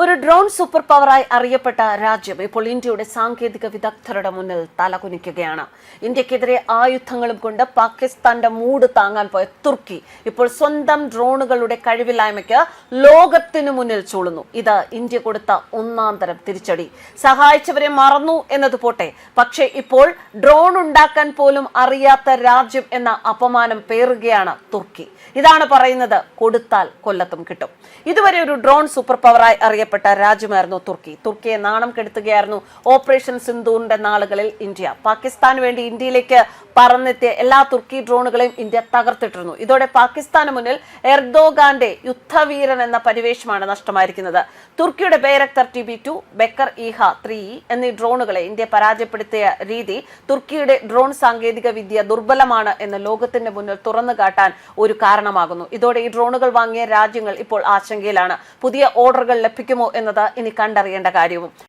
ഒരു drone super പവറായി അറിയപ്പെട്ട രാജ്യം ഇപ്പോൾ ഇന്ത്യയുടെ സാങ്കേതിക വിദഗ്ധരുടെ മുന്നിൽ തലകുനിക്കുകയാണ്. ഇന്ത്യക്കെതിരെ ആയുധങ്ങളും കൊണ്ട് പാകിസ്ഥാന്റെ മൂട് താങ്ങാൻ പോയ തുർക്കി ഇപ്പോൾ സ്വന്തം ഡ്രോണുകളുടെ കഴിവില്ലായ്മയ്ക്ക് ലോകത്തിനു മുന്നിൽ ചൂളുന്നു. ഇത് ഇന്ത്യ കൊടുത്ത ഒന്നാം തരം തിരിച്ചടി. സഹായിച്ചവരെ മറന്നു എന്നത് പോട്ടെ, പക്ഷേ ഇപ്പോൾ ഡ്രോൺ ഉണ്ടാക്കാൻ പോലും അറിയാത്ത രാജ്യം എന്ന അപമാനം പേറുകയാണ് തുർക്കി. ഇതാണ് പറയുന്നത്, കൊടുത്താൽ കൊല്ലത്തും കിട്ടും. ഇതുവരെ ഒരു ഡ്രോൺ സൂപ്പർ പവറായി അറിയപ്പെട്ട രാജ്യമായിരുന്നു തുർക്കി. തുർക്കിയെ നാണം കെടുത്തുകയായിരുന്നു ഓപ്പറേഷൻ സിന്ദൂറിന്റെ നാളുകളിൽ ഇന്ത്യ. പാകിസ്ഥാന് വേണ്ടി ഇന്ത്യയിലേക്ക് പറന്നെത്തിയ എല്ലാ തുർക്കി ഡ്രോണുകളെയും ഇന്ത്യ തകർത്തിട്ടിരുന്നു. ഇതോടെ പാകിസ്ഥാന് മുന്നിൽ എർദോഗാന്റെ യുദ്ധവീരൻ എന്ന പരിവേഷമാണ് നഷ്ടമായിരിക്കുന്നത്. തുർക്കിയുടെ ബൈറക്തർ TB2, ബെക്കർ ഈഹ 3E എന്നീ ഡ്രോണുകളെ ഇന്ത്യ പരാജയപ്പെടുത്തിയ രീതി തുർക്കിയുടെ ഡ്രോൺ സാങ്കേതിക വിദ്യ ദുർബലമാണ് എന്ന് ലോകത്തിന്റെ മുന്നിൽ തുറന്നു കാട്ടാൻ ഒരു കാരണമാകുന്നു. ഇതോടെ ഈ ഡ്രോണുകൾ വാങ്ങിയ രാജ്യങ്ങൾ ഇപ്പോൾ ആശങ്കയിലാണ്. പുതിയ ഓർഡറുകൾ ലഭിക്കുമോ എന്നത് ഇനി കണ്ടറിയേണ്ട കാര്യവും.